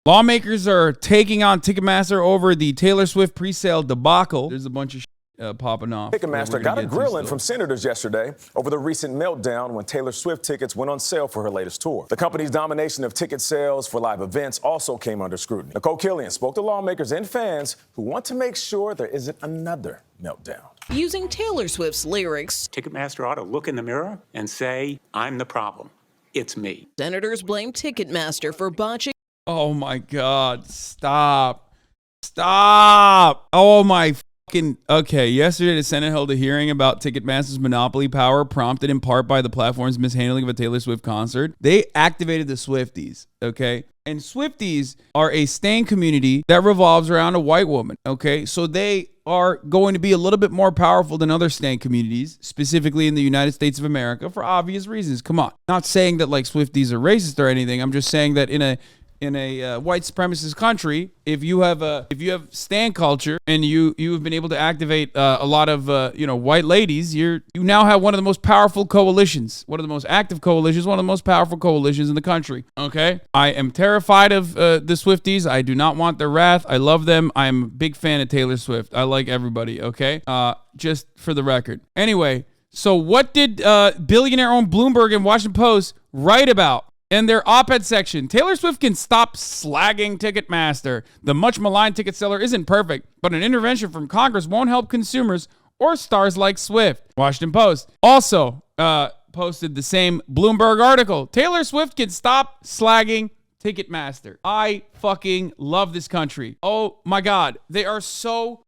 Lawmakers are taking on Ticketmaster over the Taylor Swift pre-sale debacle. There's a bunch of popping off. Ticketmaster got a grilling from senators yesterday over the recent meltdown when Taylor Swift tickets went on sale for her latest tour. The company's domination of ticket sales for live events also came under scrutiny. Nicole Killian spoke to lawmakers and fans who want to make sure there isn't another meltdown. Using Taylor Swift's lyrics, Ticketmaster ought to look in the mirror and say, I'm the problem. It's me. Senators blame Ticketmaster for botching. Oh my God, stop. Oh my okay, yesterday the Senate held a hearing about Ticketmaster's monopoly power, prompted in part by the platform's mishandling of a Taylor Swift concert. They activated the Swifties, okay? And Swifties are a stan community that revolves around a white woman, okay? So they are going to be a little bit more powerful than other stan communities, specifically in the United States of America, for obvious reasons. Come on. Not saying that like Swifties are racist or anything. I'm just saying that in a white supremacist country, if you have stan culture and you have been able to activate a lot of white ladies, you now have one of the most powerful coalitions, one of the most active coalitions, one of the most powerful coalitions in the country. Okay, I am terrified of the Swifties. I do not want their wrath. I love them. I am a big fan of Taylor Swift. I like everybody. Okay, just for the record. Anyway, so what did billionaire-owned Bloomberg and Washington Post write about? In their op-ed section, Taylor Swift can stop slagging Ticketmaster. The much maligned ticket seller isn't perfect, but an intervention from Congress won't help consumers or stars like Swift. Washington Post also posted the same Bloomberg article. Taylor Swift can stop slagging Ticketmaster. I fucking love this country. Oh my God. They are so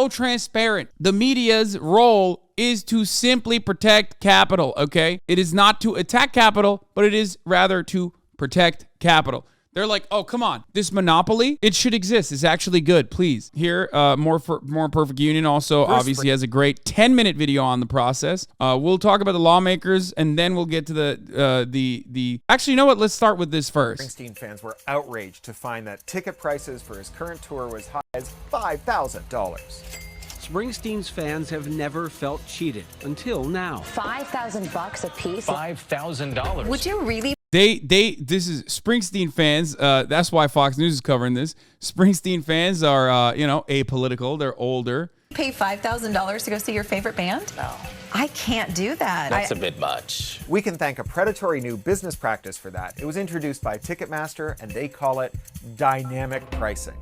transparent. The media's role is to simply protect capital, okay? It is not to attack capital, but it is rather to protect capital. They're like, oh, come on. This monopoly, it should exist. It's actually good. Please. Here, More Perfect Union also obviously has a great 10-minute video on the process. We'll talk about the lawmakers, and then we'll get to the. Actually, you know what? Let's start with this first. Springsteen fans were outraged to find that ticket prices for his current tour was high as $5,000. Springsteen's fans have never felt cheated until now. $5,000 a piece. $5,000. Would you really? This is Springsteen fans. That's why Fox News is covering this. Springsteen fans are, apolitical. They're older. Pay $5,000 to go see your favorite band? No. I can't do that. That's a bit much. We can thank a predatory new business practice for that. It was introduced by Ticketmaster, and they call it dynamic pricing.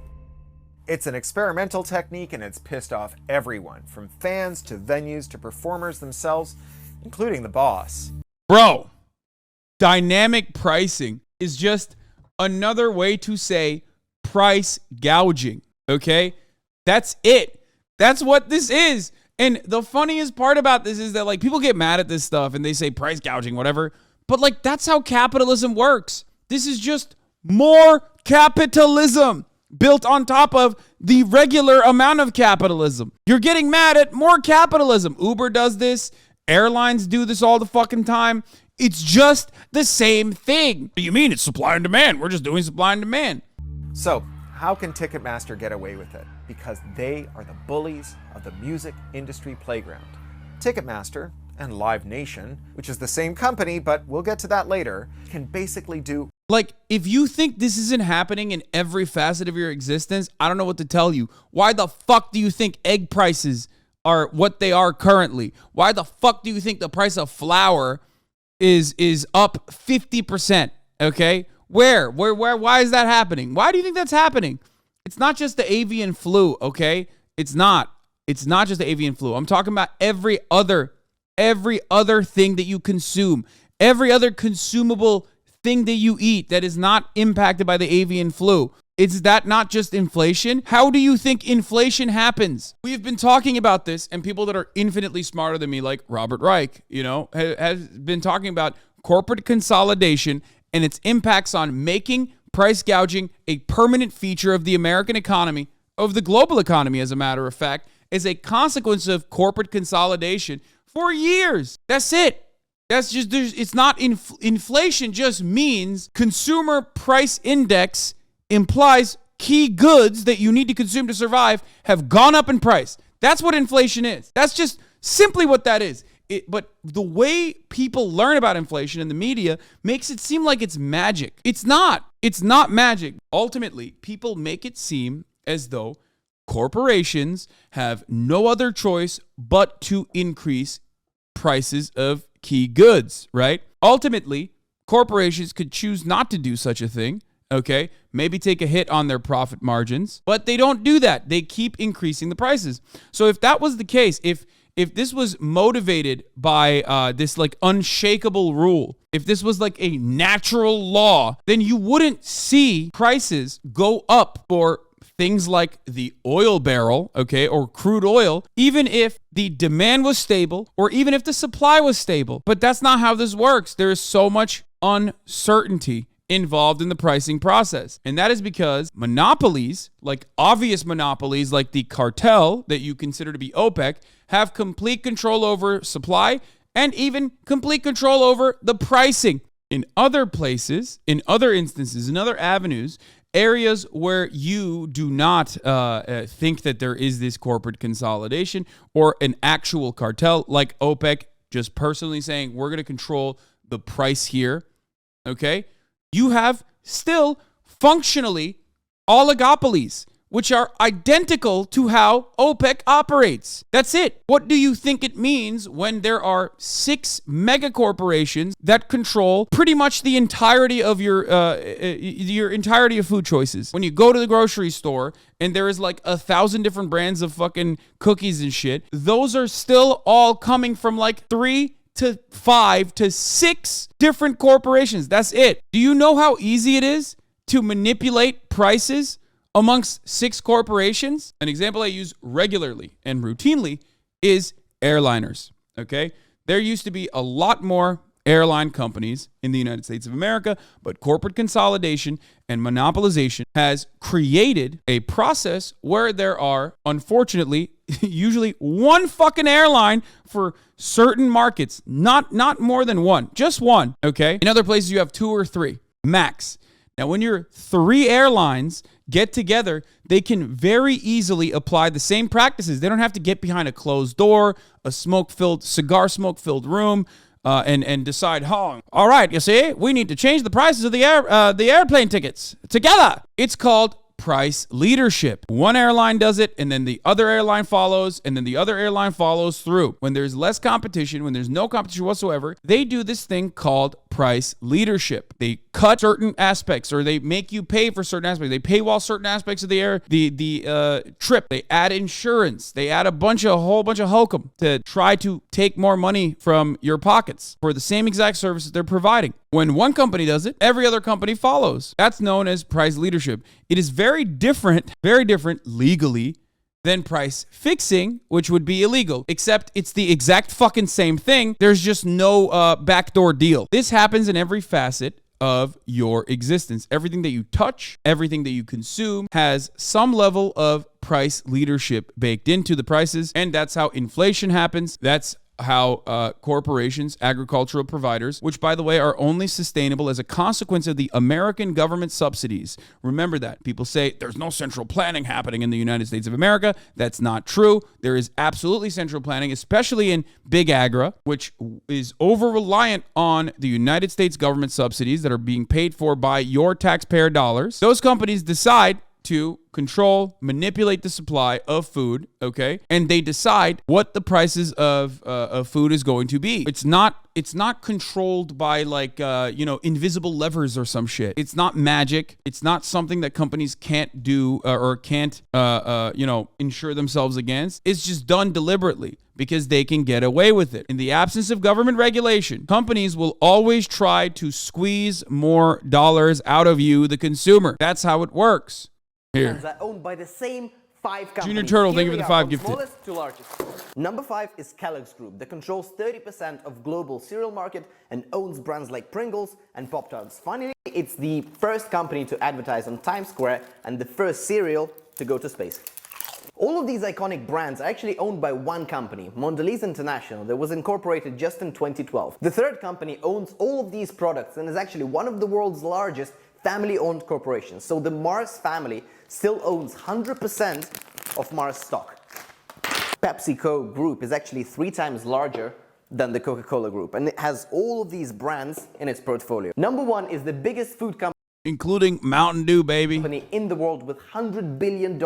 It's an experimental technique, and it's pissed off everyone, from fans to venues to performers themselves, including the boss. Bro, dynamic pricing is just another way to say price gouging, okay? That's it. That's what this is. And the funniest part about this is that, like, people get mad at this stuff and they say price gouging, whatever. But, like, that's how capitalism works. This is just more capitalism built on top of the regular amount of capitalism. You're getting mad at more capitalism. Uber does this. Airlines do this all the fucking time. It's just the same thing. What do you mean? It's supply and demand. We're just doing supply and demand. So, how can Ticketmaster get away with it? Because they are the bullies of the music industry playground. Ticketmaster and Live Nation, which is the same company, but we'll get to that later, can basically do. Like, if you think this isn't happening in every facet of your existence, I don't know what to tell you. Why the fuck do you think egg prices are what they are currently? Why the fuck do you think the price of flour is up 50%? Okay? Where? Why is that happening? Why do you think that's happening? It's not just the avian flu, okay? It's not just the avian flu. I'm talking about every other thing that you consume, every other consumable thing that you eat that is not impacted by the avian flu. Is that not just inflation? How do you think inflation happens? We've been talking about this, and people that are infinitely smarter than me, like Robert Reich, has been talking about corporate consolidation and its impacts on making price gouging a permanent feature of the American economy, of the global economy, as a matter of fact, as a consequence of corporate consolidation for years. That's it. That's just, it's not, inflation just means consumer price index implies key goods that you need to consume to survive have gone up in price. That's what inflation is. That's just simply what that is. but the way people learn about inflation in the media makes it seem like it's magic. It's not. It's not magic. Ultimately, people make it seem as though corporations have no other choice but to increase prices of key goods, right? Ultimately, corporations could choose not to do such a thing, okay? Maybe take a hit on their profit margins, but they don't do that. They keep increasing the prices. So if that was the case, if this was motivated by this like unshakable rule, if this was like a natural law, then you wouldn't see prices go up for things like the oil barrel, okay, or crude oil, even if the demand was stable or even if the supply was stable. But that's not how this works. There is so much uncertainty involved in the pricing process. And that is because monopolies, like obvious monopolies like the cartel that you consider to be OPEC, have complete control over supply and even complete control over the pricing. In other places, in other instances, in other avenues, areas where you do not think that there is this corporate consolidation or an actual cartel like OPEC just personally saying, we're going to control the price here, okay? You have still functionally oligopolies, which are identical to how OPEC operates. That's it. What do you think it means when there are 6 mega corporations that control pretty much the entirety of your entirety of food choices? When you go to the grocery store and there is like 1,000 different brands of fucking cookies and shit, those are still all coming from like 3 to 5 to 6 different corporations. That's it. Do you know how easy it is to manipulate prices amongst 6 corporations? An example I use regularly and routinely is airliners, okay? There used to be a lot more airline companies in the United States of America, but corporate consolidation and monopolization has created a process where there are, unfortunately, usually one fucking airline for certain markets, not more than one, just one, okay? In other places, you have 2 or 3, max. Now, when your 3 airlines get together, they can very easily apply the same practices. They don't have to get behind a closed door, a cigar smoke-filled room, and decide, all right, you see, we need to change the prices of the airplane tickets together. It's called price leadership. One airline does it, and then the other airline follows, and then the other airline follows through. When there's less competition, when there's no competition whatsoever, they do this thing called price leadership. They cut certain aspects, or they make you pay for certain aspects. They paywall certain aspects of the trip. They add insurance. They add a whole bunch of hokum to try to take more money from your pockets for the same exact services they're providing. When one company does it, every other company follows. That's known as price leadership. It is very different legally than price fixing, which would be illegal, except it's the exact fucking same thing. There's just no backdoor deal. This happens in every facet of your existence. Everything that you touch, everything that you consume has some level of price leadership baked into the prices, and that's how inflation happens. That's how corporations, agricultural providers, which by the way are only sustainable as a consequence of the American government subsidies. Remember that. People say there's no central planning happening in the United States of America. That's not true. There is absolutely central planning, especially in big agri, which is over-reliant on the United States government subsidies that are being paid for by your taxpayer dollars. Those companies decide to control, manipulate the supply of food, okay? And they decide what the prices of food is going to be. It's not controlled by like, invisible levers or some shit. It's not magic. It's not something that companies can't do or can't, insure themselves against. It's just done deliberately because they can get away with it. In the absence of government regulation, companies will always try to squeeze more dollars out of you, the consumer. That's how it works. Here. Are owned by the same 5 companies. Junior Turtle, thank you for the 5 gifted. Smallest to largest. Number 5 is Kellogg's Group that controls 30% of global cereal market and owns brands like Pringles and Pop-Tarts. Finally, it's the first company to advertise on Times Square and the first cereal to go to space. All of these iconic brands are actually owned by one company, Mondelez International, that was incorporated just in 2012. The third company owns all of these products and is actually one of the world's largest family-owned corporations. So the Mars family still owns 100% of Mars stock. PepsiCo Group is actually 3 times larger than the Coca-Cola Group, and it has all of these brands in its portfolio. Number one is the biggest food company including Mountain Dew, baby, in the world with $100 billion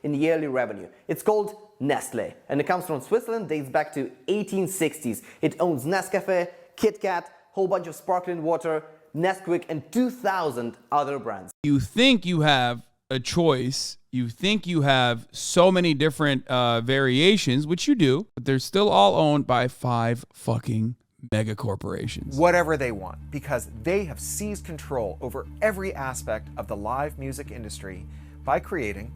in yearly revenue. It's called Nestle, and it comes from Switzerland, dates back to 1860s. It owns Nescafe, Kit Kat, whole bunch of sparkling water, Nesquik, and 2,000 other brands. You think you have a choice. You think you have so many different variations, which you do, but they're still all owned by 5 fucking mega corporations. Whatever they want, because they have seized control over every aspect of the live music industry by creating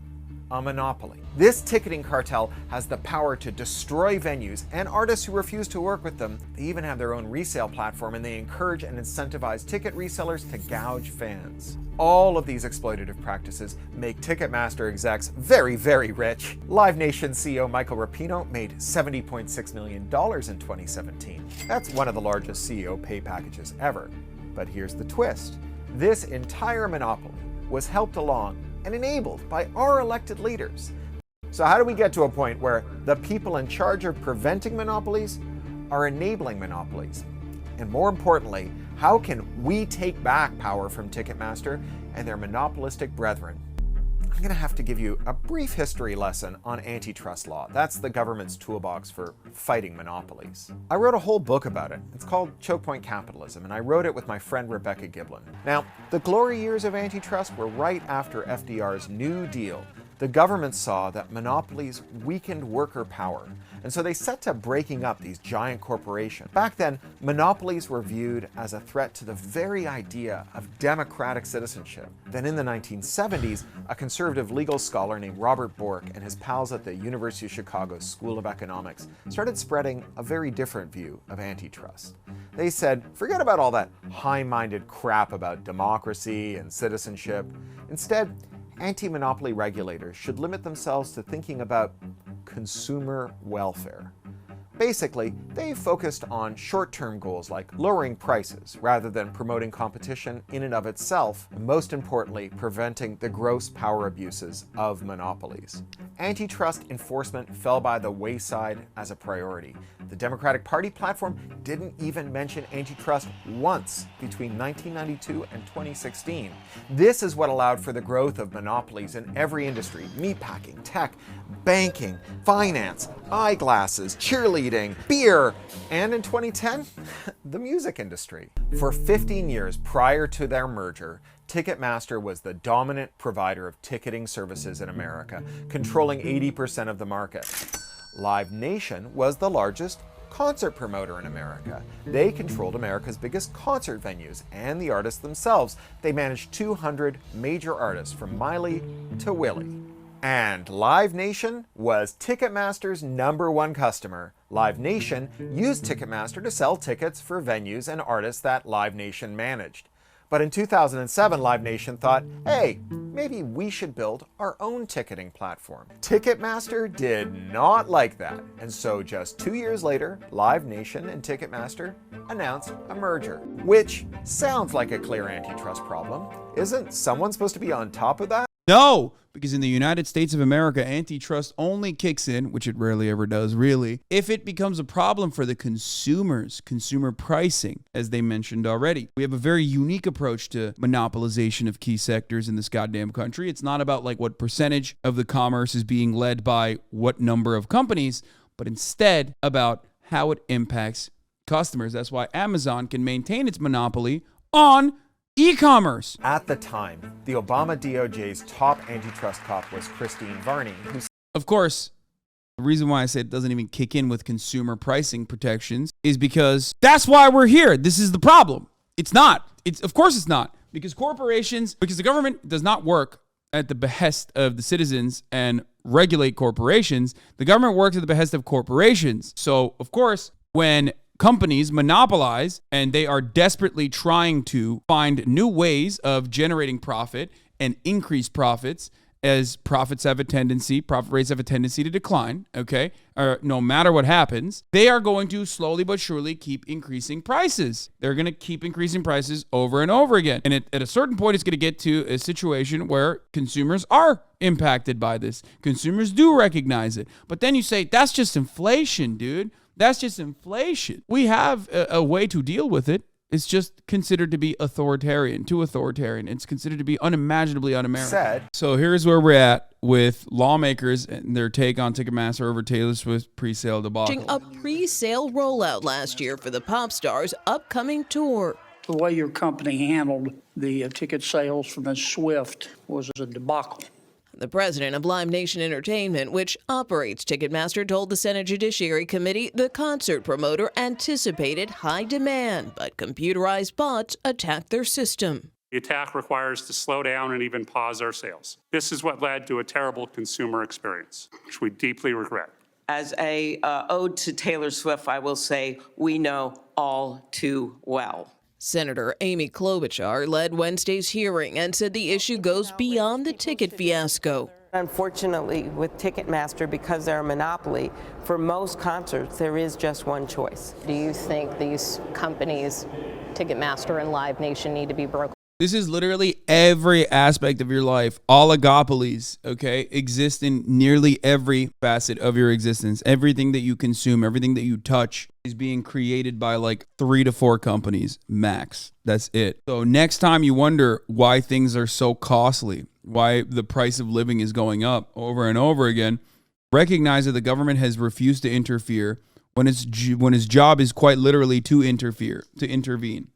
a monopoly. This ticketing cartel has the power to destroy venues and artists who refuse to work with them. They even have their own resale platform, and they encourage and incentivize ticket resellers to gouge fans. All of these exploitative practices make Ticketmaster execs very, very rich. Live Nation CEO Michael Rapino made $70.6 million in 2017. That's one of the largest CEO pay packages ever. But here's the twist. This entire monopoly was helped along and enabled by our elected leaders. So how do we get to a point where the people in charge of preventing monopolies are enabling monopolies? And more importantly, how can we take back power from Ticketmaster and their monopolistic brethren? I'm going to have to give you a brief history lesson on antitrust law. That's the government's toolbox for fighting monopolies. I wrote a whole book about it. It's called Choke Point Capitalism, and I wrote it with my friend Rebecca Giblin. Now, the glory years of antitrust were right after FDR's New Deal. The government saw that monopolies weakened worker power, and so they set to breaking up these giant corporations. Back then, monopolies were viewed as a threat to the very idea of democratic citizenship. Then in the 1970s, a conservative legal scholar named Robert Bork and his pals at the University of Chicago's School of Economics started spreading a very different view of antitrust. They said, forget about all that high-minded crap about democracy and citizenship. Instead, anti-monopoly regulators should limit themselves to thinking about consumer welfare. Basically, they focused on short-term goals like lowering prices rather than promoting competition in and of itself, and most importantly, preventing the gross power abuses of monopolies. Antitrust enforcement fell by the wayside as a priority. The Democratic Party platform didn't even mention antitrust once between 1992 and 2016. This is what allowed for the growth of monopolies in every industry: meatpacking, tech, banking, finance, eyeglasses, cheerleading, beer, and in 2010, the music industry. For 15 years prior to their merger, Ticketmaster was the dominant provider of ticketing services in America, controlling 80% of the market. Live Nation was the largest concert promoter in America. They controlled America's biggest concert venues and the artists themselves. They managed 200 major artists from Miley to Willie. And Live Nation was Ticketmaster's #1 customer. Live Nation used Ticketmaster to sell tickets for venues and artists that Live Nation managed. But in 2007, Live Nation thought, hey, maybe we should build our own ticketing platform. Ticketmaster did not like that. And so just 2 years later, Live Nation and Ticketmaster announced a merger, which sounds like a clear antitrust problem. Isn't someone supposed to be on top of that? No, because in the United States of America, antitrust only kicks in, which it rarely ever does, really, if it becomes a problem for the consumers, consumer pricing, as they mentioned already. We have a very unique approach to monopolization of key sectors in this goddamn country. It's not about like what percentage of the commerce is being led by what number of companies, but instead about how it impacts customers. That's why Amazon can maintain its monopoly on e-commerce. At the time, the Obama DOJ's top antitrust cop was Christine Varney, who... Of course, the reason why I say it doesn't even kick in with consumer pricing protections is because that's why we're here. This is the problem. It's not. Of course it's not. Because the government does not work at the behest of the citizens and regulate corporations. The government works at the behest of corporations. So, of course, when companies monopolize and they are desperately trying to find new ways of generating profit and increase profits, as profit rates have a tendency to decline, okay? Or no matter what happens, they are going to slowly but surely keep increasing prices. They're going to keep increasing prices over and over again. And at a certain point, it's going to get to a situation where consumers are impacted by this. Consumers do recognize it. But then you say, that's just inflation, dude. That's just inflation. We have a way to deal with it. It's just considered to be authoritarian, too authoritarian. It's considered to be unimaginably un-American. So here's where we're at with lawmakers and their take on Ticketmaster over Taylor Swift's pre-sale debacle. A pre-sale rollout last year for the pop star's upcoming tour. The way your company handled the ticket sales for Ms. Swift was a debacle. The president of Live Nation Entertainment, which operates Ticketmaster, told the Senate Judiciary Committee the concert promoter anticipated high demand, but computerized bots attacked their system. The attack requires us to slow down and even pause our sales. This is what led to a terrible consumer experience, which we deeply regret. As a ode to Taylor Swift, I will say we know all too well. Senator Amy Klobuchar led Wednesday's hearing and said the issue goes beyond the ticket fiasco. Unfortunately, with Ticketmaster, because they're a monopoly, for most concerts, there is just one choice. Do you think these companies, Ticketmaster and Live Nation, need to be broken? This is literally every aspect of your life. Oligopolies, okay, exist in nearly every facet of your existence. Everything that you consume, everything that you touch is being created by like 3 to 4 companies, max. That's it. So next time you wonder why things are so costly, why the price of living is going up over and over again, recognize that the government has refused to interfere when its job is quite literally to intervene.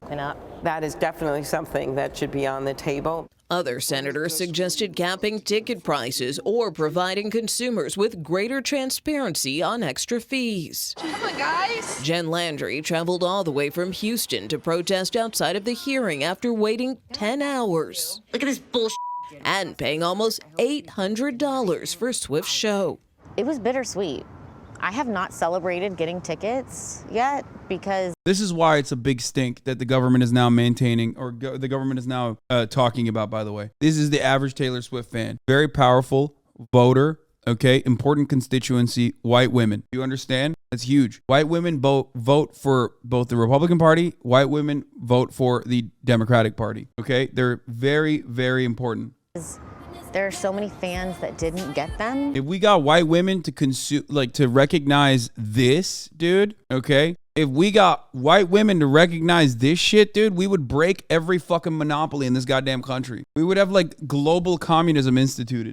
That is definitely something that should be on the table. Other senators suggested capping ticket prices or providing consumers with greater transparency on extra fees. Come on, guys. Jen Landry traveled all the way from Houston to protest outside of the hearing after waiting 10 hours. Look at this bullshit. And paying almost $800 for Swift's show. It was bittersweet. I have not celebrated getting tickets yet because... This is why it's a big stink that the government is now maintaining, or the government is now talking about, by the way. This is the average Taylor Swift fan. Very powerful voter, okay? Important constituency, white women. You understand? That's huge. White women vote for both the Republican Party. White women vote for the Democratic Party, okay? They're very, very important. There are so many fans that didn't get them. If we got white women to consume, like to recognize this, dude, okay? If we got white women to recognize this shit, dude, we would break every fucking monopoly in this goddamn country. We would have like global communism instituted.